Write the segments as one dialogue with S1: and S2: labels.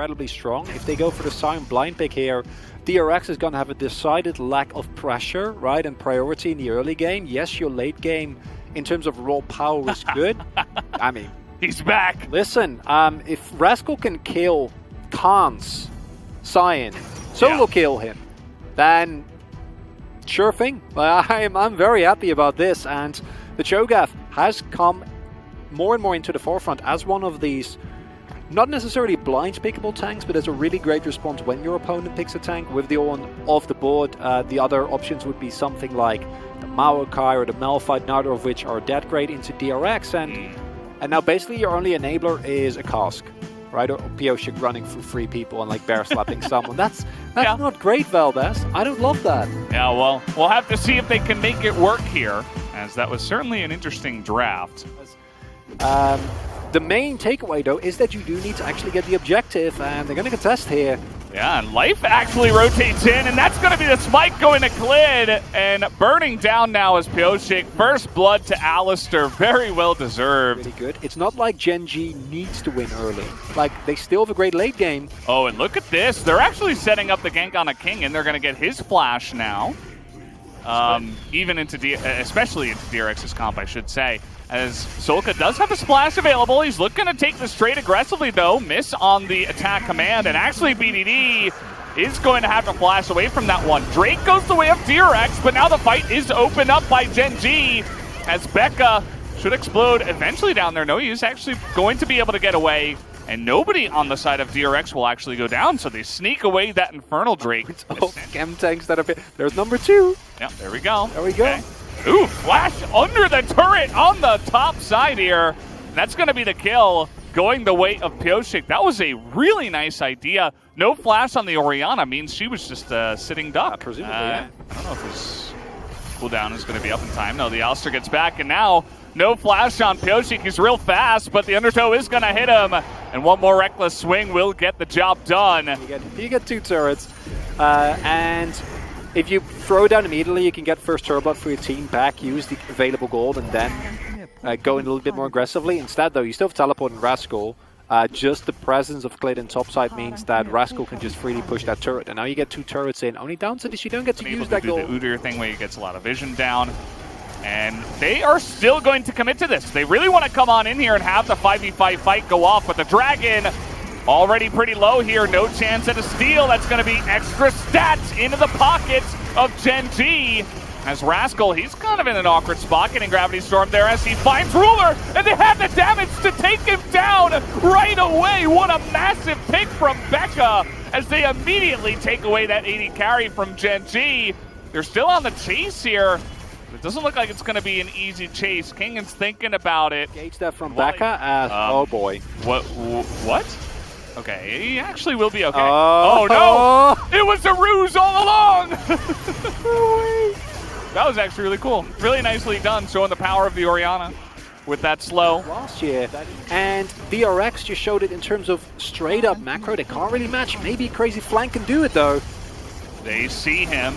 S1: incredibly strong. If they go for the silent blind pick here, DRX is going to have a decided lack of pressure, right, and priority in the early game. Yes, your late game in terms of raw power is good. I mean,
S2: he's back.
S1: Listen, if Rascal can kill Khan's Cyan, solo kill him, then sure thing. I'm very happy about this, and the Cho'Gath has come more and more into the forefront as one of these, not necessarily blind pickable tanks, but as a really great response when your opponent picks a tank with the one off the board. The other options would be something like the Maokai or the Malphite, neither of which are that great into DRX, and now basically your only enabler is a cask, right? Or Pyosik running through 3 people and like bear slapping someone. That's not great, Valdez. I don't love that.
S2: Yeah, well, we'll have to see if they can make it work here, as that was certainly an interesting draft.
S1: The main takeaway, though, is that you do need to actually get the objective, and they're going to contest here.
S2: Yeah, and Life actually rotates in, and that's going to be the spike going to Klid, and burning down now is Pyosik. First blood to Alistair, very well deserved.
S1: Really good. It's not like Gen.G needs to win early. Like, they still have a great late game.
S2: Oh, and look at this. They're actually setting up the gank on a king, and they're going to get his flash now. Even into especially into DRX's comp, I should say, as Solka does have a splash available. He's looking to take this trade aggressively, though. Miss on the attack command, and actually BDD is going to have to flash away from that one. Drake goes the way of DRX, but now the fight is opened up by Gen.G, as Becca should explode eventually down there. No, he's actually going to be able to get away, and nobody on the side of DRX will actually go down, so they sneak away that Infernal Drake.
S1: Chem tanks that are... There's number 2.
S2: Yeah, there we go.
S1: There we go.
S2: Okay. Ooh, flash under the turret on the top side here. That's going to be the kill, going the way of Pyosik. That was a really nice idea. No flash on the Orianna means she was just sitting duck.
S1: Presumably, yeah.
S2: I don't know if his cooldown is going to be up in time. No, the Alistair gets back, and now no flash on Pyosik. He's real fast, but the undertow is going to hit him. And one more reckless swing will get the job done.
S1: You get 2 turrets, and if you throw down immediately, you can get first turret blood for your team back, use the available gold, and then go in a little bit more aggressively. Instead, though, you still have teleport and Rascal. Just the presence of Klid in topside means that Rascal can just freely push that turret. And now you get 2 turrets in. Only downside is you don't get to use that gold.
S2: The Udyr thing where he gets a lot of vision down. And they are still going to commit to this. They really want to come on in here and have the 5v5 fight go off, but the Dragon already pretty low here. No chance at a steal. That's going to be extra stats into the pockets of Gen.G. As Rascal, he's kind of in an awkward spot, getting Gravity Storm there as he finds Ruler, and they have the damage to take him down right away. What a massive pick from Becca as they immediately take away that 80 carry from Gen.G. They're still on the chase here. It doesn't look like it's going to be an easy chase. Kingan's thinking about it.
S1: Gauge that from Becca. Oh boy.
S2: What? Okay, he actually will be okay. Oh no! It was a ruse all along! That was actually really cool. Really nicely done, showing the power of the Orianna with that slow.
S1: Last year. And DRX just showed it in terms of straight up macro. They can't really match. Maybe Crazy Flank can do it though.
S2: They see him,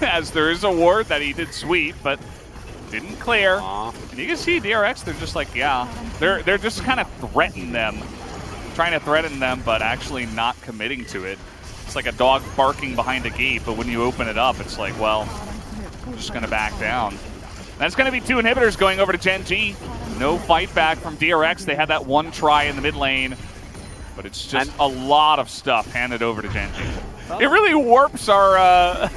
S2: as there is a ward that he did sweep, but didn't clear. And you can see DRX, they're just like, yeah. They're just kind of threatening them. Trying to threaten them, but actually not committing to it. It's like a dog barking behind a gate, but when you open it up, it's like, well, I'm just going to back down. That's going to be 2 inhibitors going over to Gen.G. No fight back from DRX. They had that 1 try in the mid lane, but it's just a lot of stuff handed over to Gen.G. It really warps our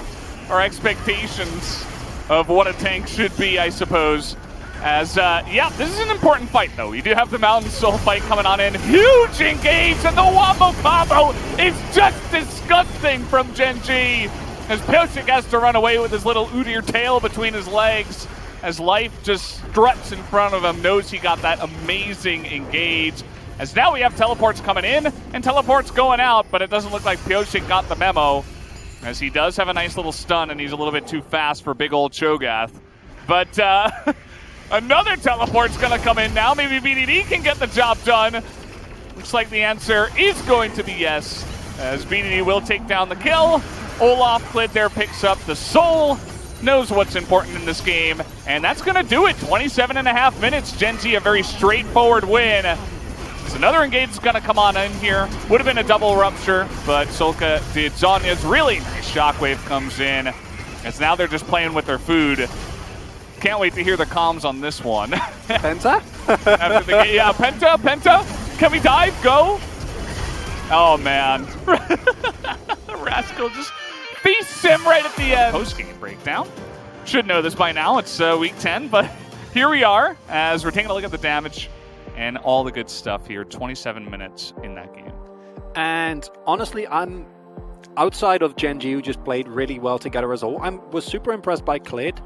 S2: expectations of what a tank should be, I suppose. As, yeah, this is an important fight, though. You do have the Mountain Soul fight coming on in. Huge engage, and the Wombo combo is just disgusting from Gen.G. As Pyosik has to run away with his little Udyr tail between his legs. As Life just struts in front of him, knows he got that amazing engage. As now we have teleports coming in and teleports going out, but it doesn't look like Pyosik got the memo. As he does have a nice little stun, and he's a little bit too fast for big old Cho'Gath. But, another teleport's going to come in now. Maybe BDD can get the job done. Looks like the answer is going to be yes, as BDD will take down the kill. Olaf Klid there picks up the soul, knows what's important in this game, and that's going to do it. 27.5 minutes. Gen.G a very straightforward win. So another engage is going to come on in here. Would have been a double rupture, but Solka did Zonya's. Really nice shockwave comes in. As now they're just playing with their food. Can't wait to hear the comms on this one.
S1: Penta?
S2: Yeah, Penta. Can we dive? Go. Oh, man. Rascal just feasts him right at the end. Post-game breakdown. Should know this by now. It's week 10, but here we are as we're taking a look at the damage and all the good stuff here. 27 minutes in that game.
S1: And honestly, I'm outside of Gen.G, who just played really well together as a whole. I was super impressed by Klid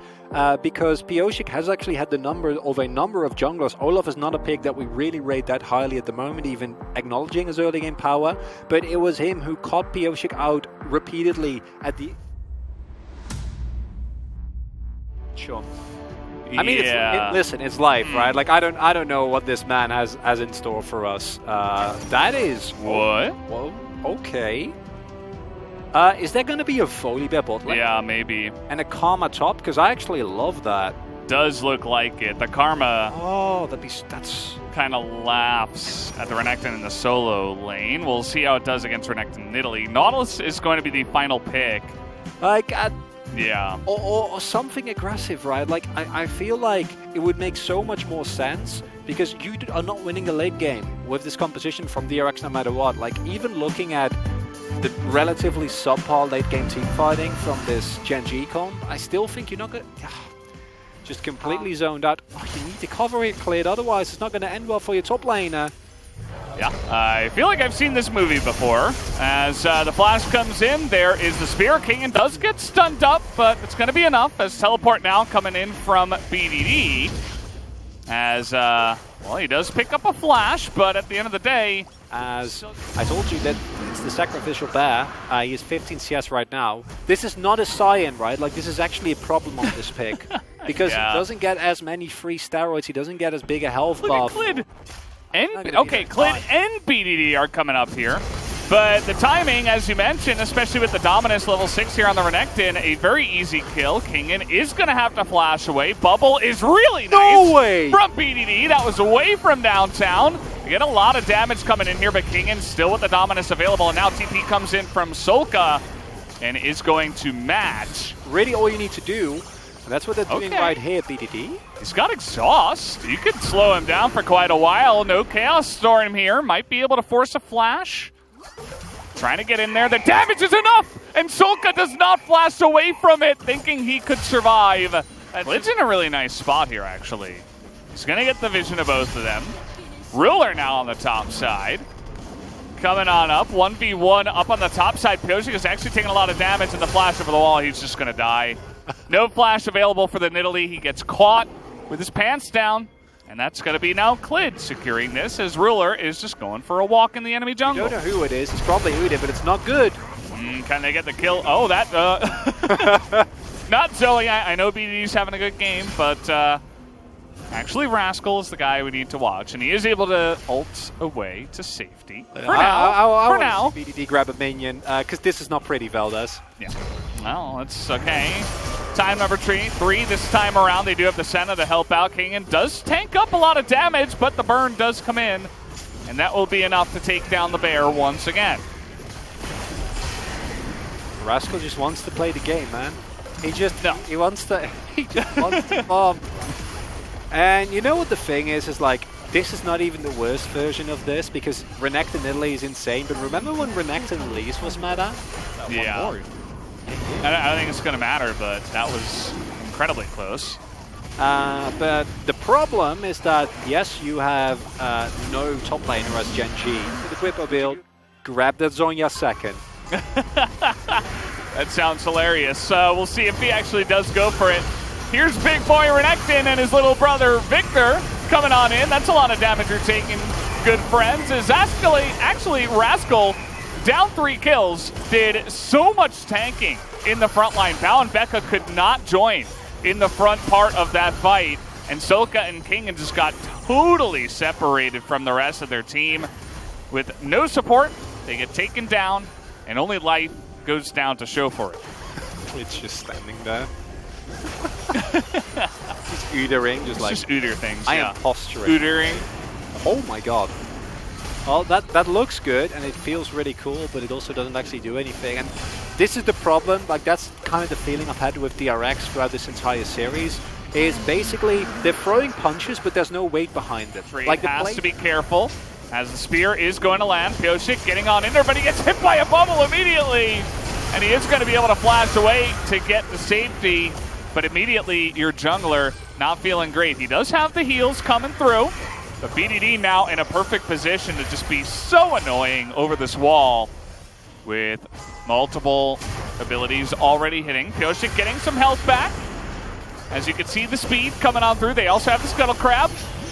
S1: because Pioshik has actually had the number of a number of junglers. Olaf is not a pick that we really rate that highly at the moment, even acknowledging his early game power. But it was him who caught Pioshik out repeatedly at the... Sure. I mean, listen, it's life, right? Like, I don't know what this man has in store for us. That is...
S2: What?
S1: Whoa, okay. Is there going to be a Volibear bot lane?
S2: Yeah, maybe.
S1: And a Karma top? Because I actually love that.
S2: Does look like it. The Karma...
S1: Oh, that's...
S2: kind of laughs at the Renekton in the solo lane. We'll see how it does against Renekton in Italy. Nautilus is going to be the final pick.
S1: Like,
S2: yeah.
S1: Or something aggressive, right? Like, I feel like it would make so much more sense because you are not winning a late game with this composition from DRX no matter what. Like, even looking at the relatively subpar late game team fighting from this Gen.G comp, I still think you're not going to... Just completely zoned out. Oh, you need to cover it, Klid, otherwise it's not going to end well for your top laner.
S2: Yeah, I feel like I've seen this movie before. As the flash comes in, there is the spear. King does get stunned up, but it's going to be enough as teleport now coming in from BDD. As, well, he does pick up a flash, but at the end of the day...
S1: As I told you, that it's the sacrificial bear. He is 15 CS right now. This is not a Cyan, right? Like, this is actually a problem on this pick. Because he doesn't get as many free steroids, he doesn't get as big a health buff.
S2: Klid. Klid and BDD are coming up here. But the timing, as you mentioned, especially with the Dominus level 6 here on the Renekton, a very easy kill. Kingen is going to have to flash away. Bubble is really nice from BDD. That was away from downtown. You get a lot of damage coming in here, but Kingen still with the Dominus available. And now TP comes in from Solka and is going to match.
S1: Really all you need to do, and that's what they're doing right here, BDD.
S2: He's got exhaust. You could slow him down for quite a while. No Chaos Storm here. Might be able to force a flash. Trying to get in there. The damage is enough! And Solka does not flash away from it, thinking he could survive. Klid's in a really nice spot here, actually. He's going to get the vision of both of them. Ruler now on the top side. Coming on up. 1v1 up on the top side. Pioshik is actually taking a lot of damage, and the flash over the wall, he's just going to die. No flash available for the Nidalee. He gets caught with his pants down. And that's going to be now Klid securing this as Ruler is just going for a walk in the enemy jungle.
S1: I don't know who it is. It's probably Udyr, but it's not good.
S2: Can they get the kill? Oh, that... not Zoe. I know BDD's having a good game, but actually Rascal is the guy we need to watch. And he is able to ult away to safety. For now.
S1: BDD grab a minion, because this is not pretty, Valdez.
S2: Yeah. Well, it's okay. Time number 3 this time around. They do have the Senna to help out. Kingen does tank up a lot of damage, but the burn does come in. And that will be enough to take down the bear once again.
S1: Rascal just wants to play the game, man. He just wants to bomb. And you know what the thing is like, this is not even the worst version of this, because Renekton Italy is insane, but remember when Renekton Elise was meta?
S2: Yeah. I don't think it's going to matter, but that was incredibly close.
S1: But the problem is that, yes, you have no top laner as Gen.G. With the Quippo build, grab that Zonya second.
S2: That sounds hilarious. We'll see if he actually does go for it. Here's big boy Renekton and his little brother Victor coming on in. That's a lot of damage you're taking, good friends. As actually Rascal, down 3 kills, did so much tanking in the front line. Bao and Becca could not join in the front part of that fight. And Solka and Kingen just got totally separated from the rest of their team. With no support, they get taken down, and only life goes down to show for it.
S1: It's just standing there. Just Udyring, just
S2: Udyr things.
S1: I am posturing.
S2: Udyring.
S1: Oh my god. Well, that looks good and it feels really cool, but it also doesn't actually do anything. And this is the problem. Like, that's kind of the feeling I've had with DRX throughout this entire series. Is basically they're throwing punches, but there's no weight behind them.
S2: Like, has to be careful as the spear is going to land. Pyosik getting on in there, but he gets hit by a bubble immediately, and he is going to be able to flash away to get the safety. But immediately, your jungler not feeling great. He does have the heals coming through. But BDD now in a perfect position to just be so annoying over this wall with multiple abilities already hitting. Pyosik getting some health back. As you can see the speed coming on through. They also have the Scuttle Crab.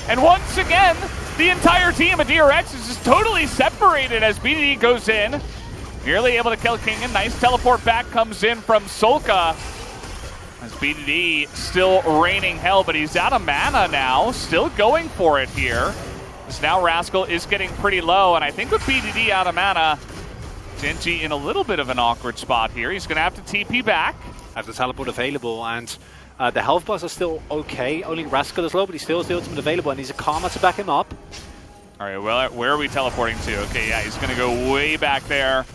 S2: And once again, the entire team of DRX is just totally separated as BDD goes in. Nearly able to kill King. A nice teleport back comes in from Solka. As BDD still raining hell, but he's out of mana now. Still going for it here. As now Rascal is getting pretty low, and I think with BDD out of mana, Gen.G in a little bit of an awkward spot here. He's going to have to TP back.
S1: Have the teleport available, and the health bars are still okay. Only Rascal is low, but he still has the ultimate available, and he's a Karma to back him up.
S2: All right, well, where are we teleporting to? Okay, yeah, he's going to go way back there.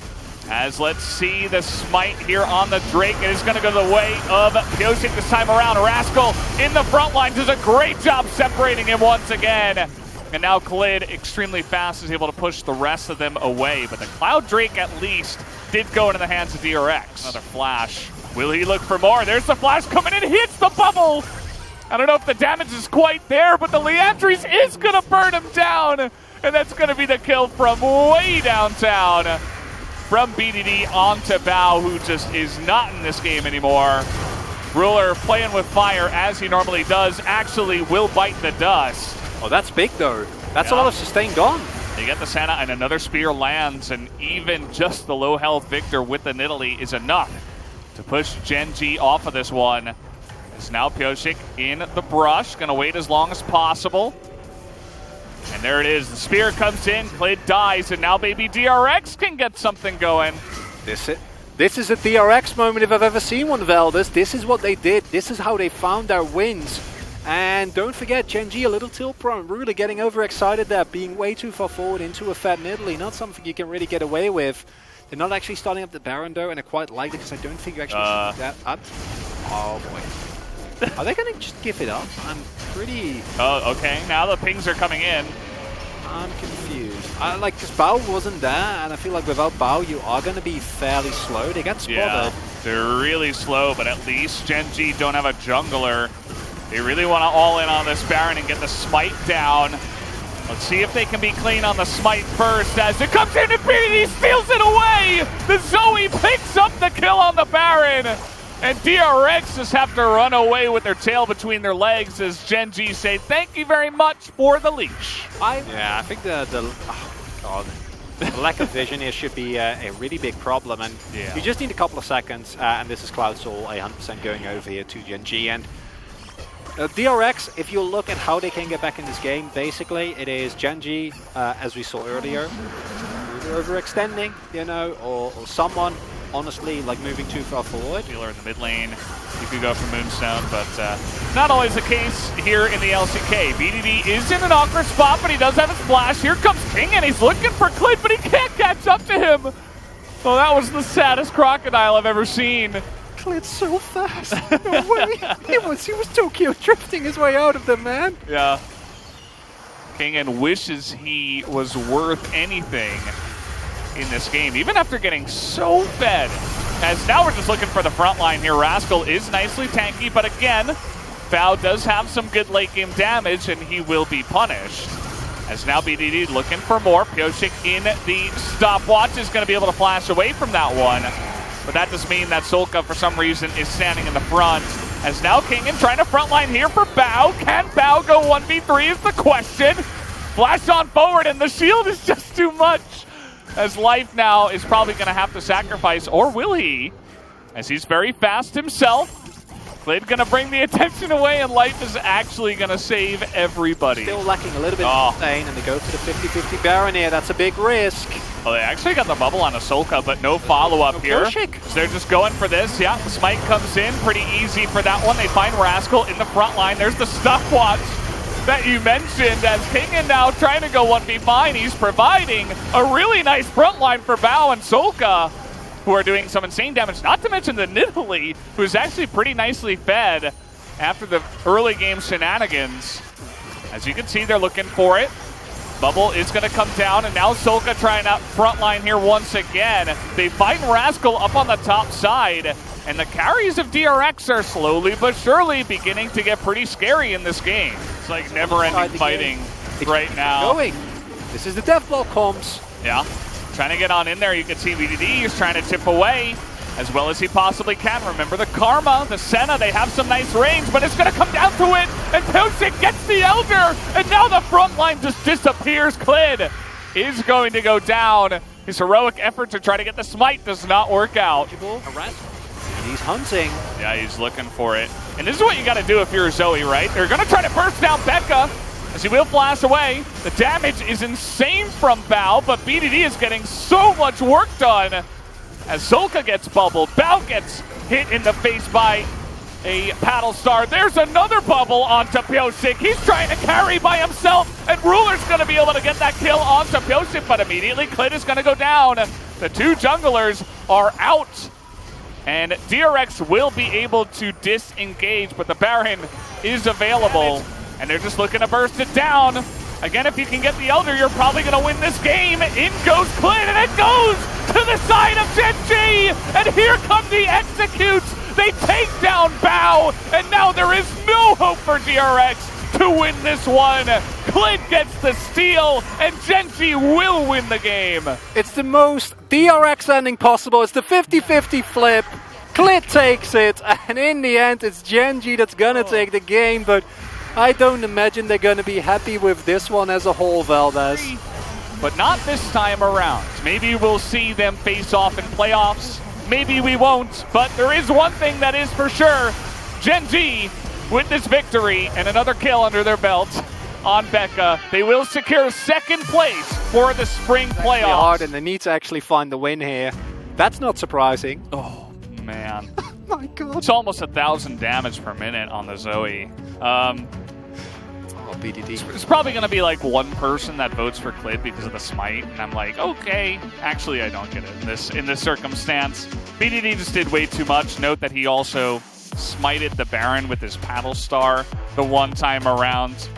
S2: As let's see the smite here on the Drake. It is going to go the way of Pyosik this time around. Rascal in the front line does a great job separating him once again. And now Khalid, extremely fast, is able to push the rest of them away. But the Cloud Drake at least did go into the hands of DRX. Another flash. Will he look for more? There's the flash coming in, hits the bubble. I don't know if the damage is quite there, but the Leandries is going to burn him down. And that's going to be the kill from way downtown. From BDD onto Bao, who just is not in this game anymore. Ruler playing with fire as he normally does, actually will bite the dust.
S1: Oh, that's big though. That's a lot of sustain gone.
S2: You get the Santa and another spear lands, and even just the low health Victor with the Nidalee is enough to push Gen.G off of this one. As now Pyosik in the brush, gonna wait as long as possible. And there it is, the spear comes in, Klid dies, and now maybe DRX can get something going.
S1: This is a DRX moment if I've ever seen one, Veldus. This is what they did. This is how they found their wins. And don't forget, Gen.G a little tilt prone, really getting overexcited there, being way too far forward into a fat Nidalee. Not something you can really get away with. They're not actually starting up the Baron though, and I quite like it because I don't think you actually should do that up. Oh boy. Are they going to just give it up? I'm pretty...
S2: Oh, okay. Now the pings are coming in.
S1: I'm confused. Because Bao wasn't there, and I feel like without Bao, you are going to be fairly slow. They got spotted.
S2: Yeah, they're really slow, but at least Gen.G don't have a jungler. They really want to all in on this Baron and get the smite down. Let's see if they can be clean on the smite first as it comes in and BDD steals it away! The Zoe picks up the kill on the Baron! And DRX just have to run away with their tail between their legs as Gen.G say thank you very much for the leash.
S1: I think the lack of vision here should be a really big problem, and you just need a couple of seconds, and this is Cloud Soul 100% going over here to Gen.G. And DRX, if you look at how they can get back in this game, basically it is Gen.G, as we saw earlier, overextending, you know, or someone honestly like moving too far forward.
S2: Healer in the mid lane, you could go for Moonstone, but not always the case here in the LCK. BDD is in an awkward spot, but he does have his flash. Here comes King, and he's looking for Klid, but he can't catch up to him. Well, that was the saddest crocodile I've ever seen.
S1: Klid's so fast. No way. He was Tokyo drifting his way out of them, man.
S2: Yeah. King and wishes he was worth anything in this game, even after getting so fed. As now we're just looking for the front line here. Rascal is nicely tanky, but again, Bao does have some good late game damage, and he will be punished. As now BDD looking for more. Pyosik in the stopwatch is going to be able to flash away from that one. But that does mean that Solka, for some reason, is standing in the front. As now Kingen trying to frontline here for Bao. Can Bao go 1v3 is the question. Flash on forward, and the shield is just too much. As Life now is probably going to have to sacrifice, or will he? As he's very fast himself. Klid going to bring the attention away, and Life is actually going to save everybody.
S1: Still lacking a little bit of sustain, and they go for the 50-50 Baron here. That's a big risk.
S2: Oh, they actually got the bubble on Ahsoka, but no follow-up here. So they're just going for this. Yeah, the smite comes in. Pretty easy for that one. They find Rascal in the front line. There's the stopwatch. that you mentioned, as Kingen now trying to go 1v5. He's providing a really nice front line for Bao and Solka, who are doing some insane damage, not to mention the Nidalee, who's actually pretty nicely fed after the early game shenanigans. As you can see, they're looking for it. Bubble is going to come down, and now Solka trying out front line here once again. They find Rascal up on the top side, and the carries of DRX are slowly but surely beginning to get pretty scary in this game. It's like never-ending fighting right now.
S1: This is the Deathblow comms.
S2: Yeah, trying to get on in there. You can see VDD is trying to tip away as well as he possibly can. Remember the Karma, the Senna, they have some nice range, but it's going to come down to it, and Pyosik gets the Elder, and now the front line just disappears. Klid is going to go down. His heroic effort to try to get the smite does not work out.
S1: He's hunting.
S2: Yeah, he's looking for it. And this is what you got to do if you're Zoe, right? They're going to try to burst down Becca, as he will flash away. The damage is insane from Bao, but BDD is getting so much work done. As Solka gets bubbled, Bao gets hit in the face by a paddle star. There's another bubble onto Pyosik. He's trying to carry by himself, and Ruler's going to be able to get that kill onto Pyosik, but immediately Klid is going to go down. The two junglers are out, and DRX will be able to disengage, but the Baron is available, and they're just looking to burst it down. Again, if you can get the Elder, you're probably going to win this game. In goes Klid, and it goes to the side of Gen.G, and here come the executes. They take down Bao, and now there is no hope for DRX to win this one. Klid gets the steal, and Gen.G will win the game.
S1: It's the most DRX ending possible. It's the 50-50 flip. Klid takes it, and in the end, it's Gen.G that's gonna take the game, but I don't imagine they're gonna be happy with this one as a whole, Valdez.
S2: But not this time around. Maybe we'll see them face off in playoffs. Maybe we won't, but there is one thing that is for sure. Gen.G, with this victory and another kill under their belt on Becca, they will secure second place for the spring playoffs.
S1: Hard, and they need to actually find the win here. That's not surprising.
S2: Oh, man.
S1: Oh my god.
S2: It's almost 1,000 damage per minute on the Zoe.
S1: BDD.
S2: It's probably going to be like one person that votes for Klid because of the smite, and I'm like, okay. Actually, I don't get it in this circumstance. BDD just did way too much. Note that he also smited the Baron with his paddle star the one time around.